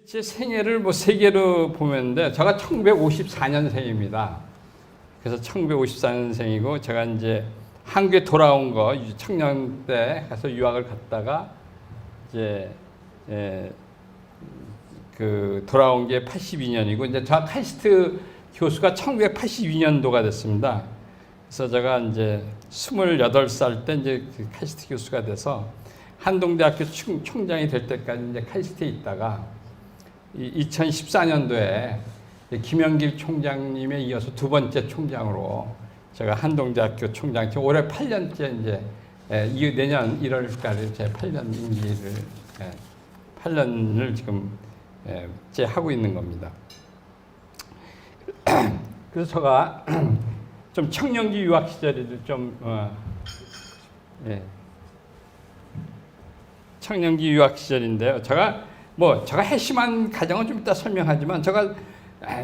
제 생애를 뭐 세 개로 보면데 제가 1954년생입니다. 그래서 1954년생이고 제가 이제 한국에 돌아온 거 청년 때 가서 유학을 갔다가 이제 그 돌아온 게 82년이고 이제 저 카이스트 교수가 1982년도가 됐습니다. 그래서 제가 이제 28살 때 이제 그 카이스트 교수가 돼서 한동대학교 총장이 될 때까지 이제 카이스트에 있다가 2014년도에 김영길 총장님에 이어서 두 번째 총장으로 제가 한동대학교 총장, 지금 올해 8년째 이제 내년 1월까지 제 8년 임기를 8년을 지금 제 하고 있는 겁니다. 그래서 제가 좀 청년기 유학 시절에도 좀 청년기 유학 시절인데요. 제가 핵심한 가정은 좀 이따 설명하지만 제가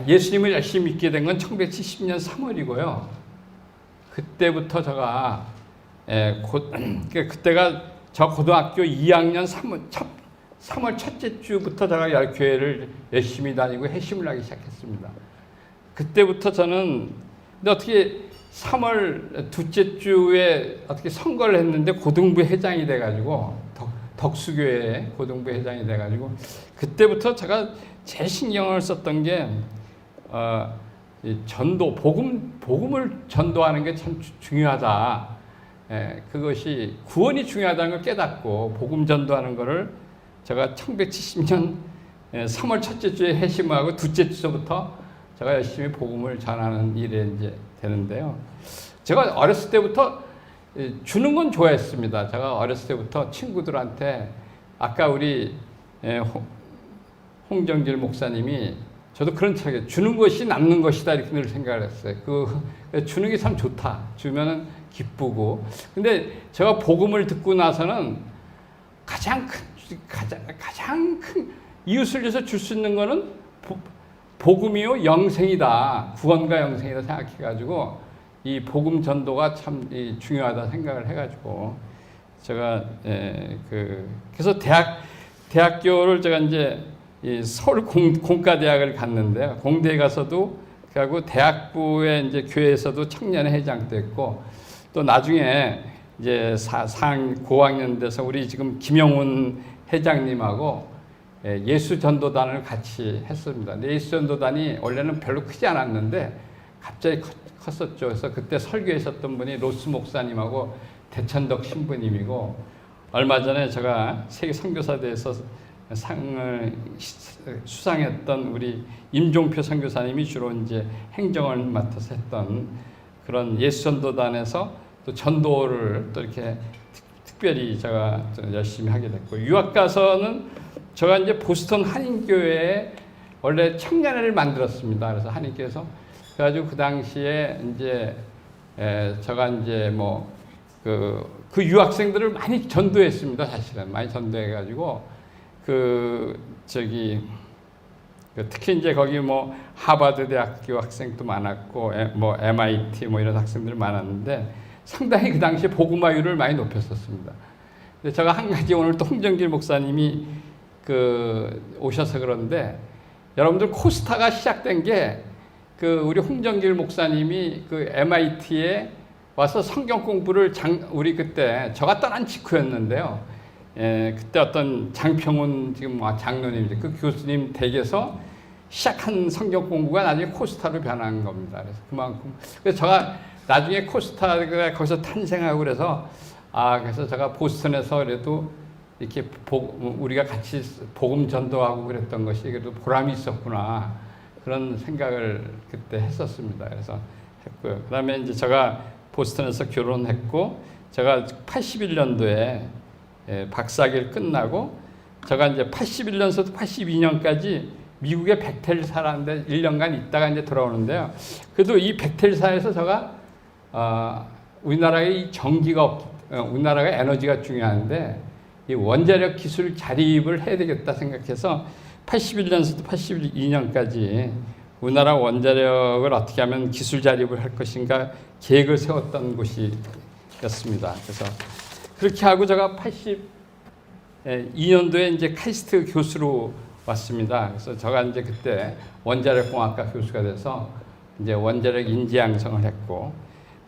예수님을 열심히 믿게 된 건 1970년 3월이고요. 그때부터 제가 그때가 저 고등학교 2학년 3월 첫째 주부터 제가 교회를 열심히 다니고 회심을 하기 시작했습니다. 그때부터 저는 근데 어떻게 3월 둘째 주에 어떻게 선거를 했는데 고등부 회장이 돼가지고 덕수교회 고등부 회장이 돼가지고 그때부터 제가 제일 신경을 썼던 게 전도 복음을 전도하는 게 참 중요하다. 그것이 구원이 중요하다는 걸 깨닫고 복음 전도하는 거를 제가 1970년 3월 첫째 주에 회심하고 둘째 주부터 제가 열심히 복음을 전하는 일에 이제 되는데요. 제가 어렸을 때부터 주는 건 좋아했습니다. 제가 어렸을 때부터 친구들한테 아까 우리 홍정길 목사님이 저도 그런 책에 주는 것이 남는 것이다 이렇게 늘 생각을 했어요. 주는 게 참 좋다. 주면은 기쁘고. 근데 제가 복음을 듣고 나서는 가장 큰 이웃을 위해서 줄 수 있는 거는 복음이요 영생이다. 구원과 영생이다 생각해가지고 이 복음 전도가 참 중요하다 생각을 해가지고 제가 그래서 대학교를 제가 이제 서울 공과대학을 갔는데요. 공대에 가서도 그리고 대학부에 이제 교회에서도 청년회장도 했고 또 나중에 이제 고학년 돼서 우리 지금 김영훈 회장님하고 예수전도단을 같이 했습니다. 예수전도단이 원래는 별로 크지 않았는데 갑자기 컸었죠. 그래서 그때 설교하셨던 분이 로스 목사님하고 대천덕 신부님이고 얼마 전에 제가 세계 선교사대에서 상을 수상했던 우리 임종표 선교사님이 주로 이제 행정을 맡아서 했던 그런 예수전도단에서 또 전도를 또 이렇게 특별히 제가 열심히 하게 됐고 유학 가서는 제가 이제 보스턴 한인교회에 원래 청년회를 만들었습니다. 그래서 한인교회에서 그래가지고 그 당시에 이제 제가 이제 그 유학생들을 많이 전도했습니다. 사실은 많이 전도해가지고 특히 이제 거기 하버드 대학교 학생도 많았고 MIT 이런 학생들 많았는데 상당히 그 당시에 복음화율을 많이 높였었습니다. 근데 제가 한 가지 오늘 또 홍정길 목사님이 오셔서 그런데 여러분들 코스타가 시작된 게 우리 홍정길 목사님이 MIT에 와서 성경 공부를 우리 그때 저가 떠난 직후였는데요. 그때 어떤 장평훈 지금 장로님 그 교수님 댁에서 시작한 성경 공부가 나중에 코스타로 변한 겁니다. 그래서 제가 나중에 코스타가 거기서 탄생하고 그래서 제가 보스턴에서 그래도 이렇게 우리가 같이 복음 전도하고 그랬던 것이 그래도 보람이 있었구나. 그런 생각을 그때 했었습니다. 그래서 했고요. 그 다음에 이제 제가 보스턴에서 결혼했고, 제가 81년도에 박사학위를 끝나고, 제가 이제 81년서부터 82년까지 미국의 백텔 살았는데 1년간 있다가 이제 돌아오는데요. 그래도 이 백텔사에서 제가, 우리나라에 이 전기가 우리나라가 에너지가 중요한데, 이 원자력 기술 자립을 해야 되겠다 생각해서 81년부터 82년까지 우리나라 원자력을 어떻게 하면 기술 자립을 할 것인가 계획을 세웠던 곳이었습니다. 그래서 그렇게 하고 제가 82년도에 이제 카이스트 교수로 왔습니다. 그래서 제가 이제 그때 원자력공학과 교수가 돼서 이제 원자력 인재 양성을 했고,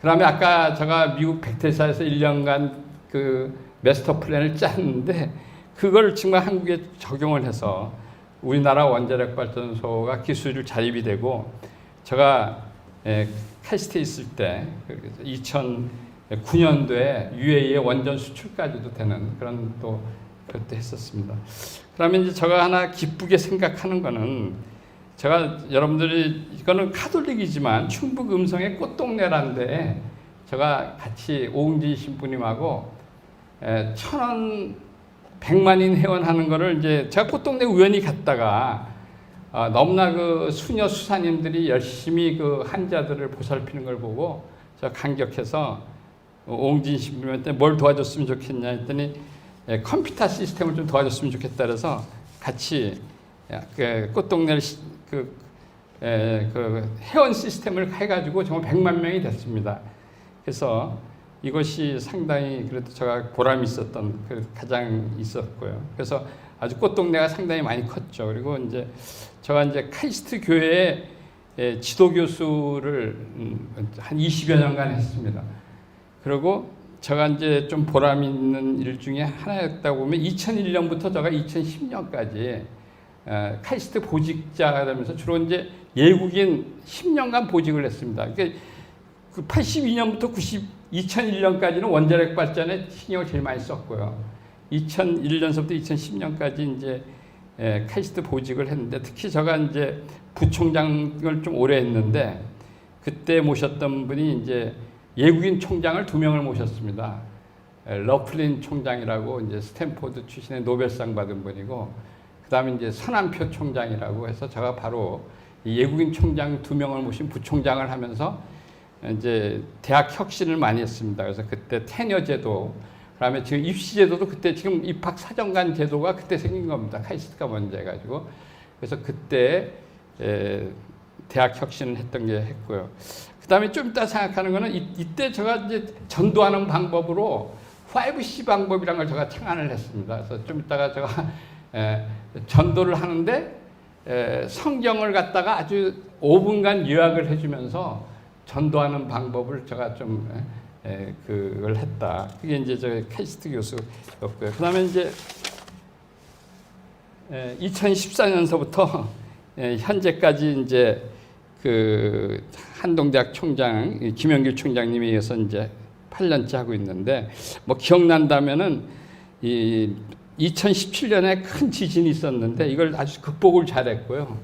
그다음에 아까 제가 미국 백태사에서 1년간 그 마스터 플랜을 짰는데 그걸 정말 한국에 적용을 해서 우리나라 원자력 발전소가 기술이 자립이 되고, 제가 캐스트에 있을 때 2009년도에 UAE의 원전 수출까지도 되는 그런 또 그때 했었습니다. 그러면 이제 제가 하나 기쁘게 생각하는 거는, 제가 여러분들이 이거는 카톨릭이지만 충북 음성의 꽃동네라는 데에 제가 같이 오응진 신부님하고 1,000원 100만인 회원하는 거를 이제 제가 꽃동네 우연히 갔다가 너무나 그 수녀 수사님들이 열심히 그 환자들을 보살피는 걸 보고 제가 감격해서 오응진 신부님한테 뭘 도와줬으면 좋겠냐 했더니 컴퓨터 시스템을 좀 도와줬으면 좋겠다 그래서 같이 그 꽃동네 그 회원 시스템을 해가지고 정말 100만 명이 됐습니다. 그래서 이것이 상당히 그래도 제가 보람이 있었던 그 가장 있었고요. 그래서 아주 꽃동네가 상당히 많이 컸죠. 그리고 이제 제가 이제 카이스트 교회에 지도 교수를 한 20여 년간 했습니다. 그리고 제가 이제 좀 보람 있는 일 중에 하나였다고 보면 2001년부터 제가 2010년까지 카이스트 보직자가 되면서 주로 이제 예국인 10년간 보직을 했습니다. 그러니까 그 82년부터 2001년까지는 원자력 발전에 신경을 제일 많이 썼고요. 2001년서부터 2010년까지 이제 카이스트 보직을 했는데, 특히 제가 이제 부총장을 좀 오래 했는데 그때 모셨던 분이 이제 예국인 총장을 2명을 모셨습니다. 러플린 총장이라고 이제 스탠포드 출신의 노벨상 받은 분이고, 그다음에 이제 서남표 총장이라고 해서 제가 바로 예국인 총장 2명을 모신 부총장을 하면서 이제 대학 혁신을 많이 했습니다. 그래서 그때 테녀 제도, 그다음에 지금 입시 제도도 그때 지금 입학 사정관 제도가 그때 생긴 겁니다. 카이스트가 먼저 해가지고. 그래서 그때 대학 혁신을 했던 게 했고요. 그다음에 좀 이따 생각하는 거는 이때 제가 이제 전도하는 방법으로 5C 방법이라는 걸 제가 창안을 했습니다. 그래서 좀 이따가 제가 전도를 하는데 성경을 갖다가 아주 5분간 요약을 해주면서 전도하는 방법을 제가 좀 그걸 했다. 그게 이제 저 카이스트 교수였고요. 그다음에 이제 2014년서부터 현재까지 이제 그 한동대학 총장 김영길 총장님에 의해서 이제 8년째 하고 있는데, 뭐 기억난다면은 이 2017년에 큰 지진이 있었는데 이걸 아주 극복을 잘했고요.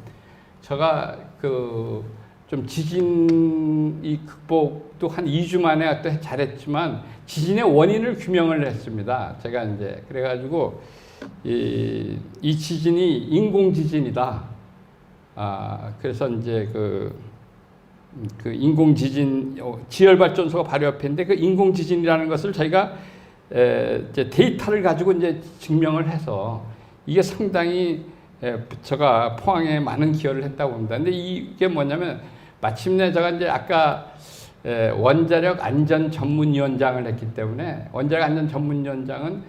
제가 그 좀 지진 이 극복도 한 2주 만에 또 잘했지만 지진의 원인을 규명을 했습니다. 제가 이제 그래가지고 이 지진이 인공 지진이다. 그래서 이제 그 인공 지진 지열 발전소가 바로 옆인데 그 인공 지진이라는 것을 저희가 이제 데이터를 가지고 이제 증명을 해서 이게 상당히 제가 포항에 많은 기여를 했다고 봅니다. 근데 이게 뭐냐면 마침내 제가 이제 아까 원자력 안전 전문위원장을 했기 때문에, 원자력 안전 전문위원장은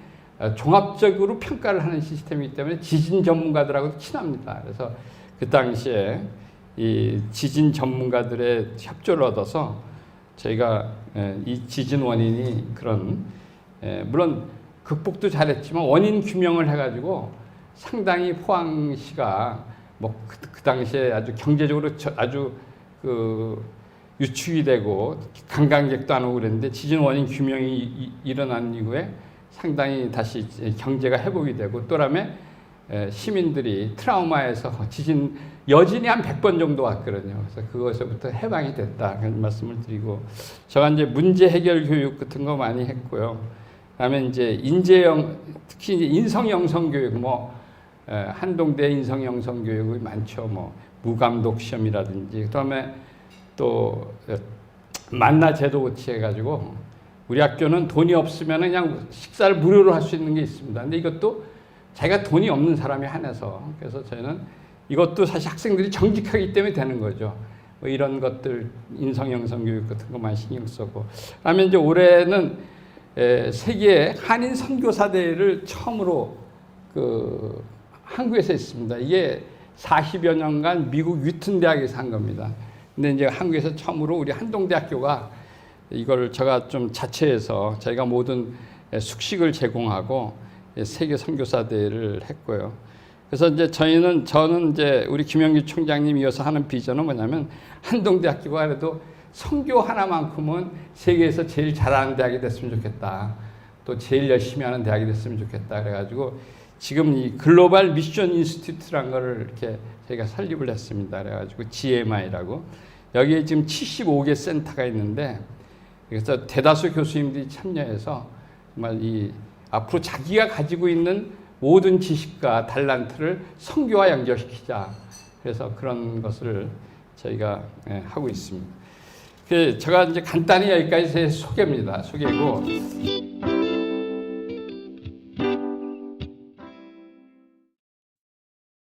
종합적으로 평가를 하는 시스템이기 때문에 지진 전문가들하고도 친합니다. 그래서 그 당시에 이 지진 전문가들의 협조를 얻어서 저희가 이 지진 원인이 그런 물론 극복도 잘했지만 원인 규명을 해가지고 상당히 포항시가 뭐 그 당시에 아주 경제적으로 아주 그 유축이 되고 관광객도 안 오고 그랬는데 지진 원인 규명이 일어난 이후에 상당히 다시 경제가 회복이 되고, 또 다음에 시민들이 트라우마에서 지진 여진이 한 100번 정도 왔거든요. 그래서 그것에부터 해방이 됐다 그런 말씀을 드리고, 제가 이제 문제 해결 교육 같은 거 많이 했고요. 그다음에 이제 특히 이제 인성 영성 교육, 뭐 한동대 인성 영성 교육이 많죠. 뭐 무감독 시험이라든지, 그다음에 또 만나 제도 고치해가지고 우리 학교는 돈이 없으면 그냥 식사를 무료로 할 수 있는 게 있습니다. 근데 이것도 자기가 돈이 없는 사람이 한해서, 그래서 저희는 이것도 사실 학생들이 정직하기 때문에 되는 거죠. 뭐 이런 것들 인성 영성 교육 같은 거 많이 신경 쓰고, 그다음에 이제 올해는 세계 한인 선교사 대회를 처음으로 그 한국에서 있습니다. 이게 40여 년간 미국 위튼 대학에서 한 겁니다. 근데 이제 한국에서 처음으로 우리 한동대학교가 이걸 제가 좀 자체해서 저희가 모든 숙식을 제공하고 세계 선교사 대회를 했고요. 그래서 이제 저는 이제 우리 김영규 총장님 이어서 하는 비전은 뭐냐면 한동대학교가 그래도 선교 하나만큼은 세계에서 제일 잘하는 대학이 됐으면 좋겠다. 또 제일 열심히 하는 대학이 됐으면 좋겠다. 그래가지고 지금 이 글로벌 미션 인스티튜트라는 거를 이렇게 저희가 설립을 했습니다. 그래가지고 GMI라고 여기에 지금 75개 센터가 있는데 그래서 대다수 교수님들이 참여해서 정말 이 앞으로 자기가 가지고 있는 모든 지식과 달란트를 선교와 연결시키자. 그래서 그런 것을 저희가 하고 있습니다. 제가 이제 간단히 여기까지 제 소개입니다. 소개고.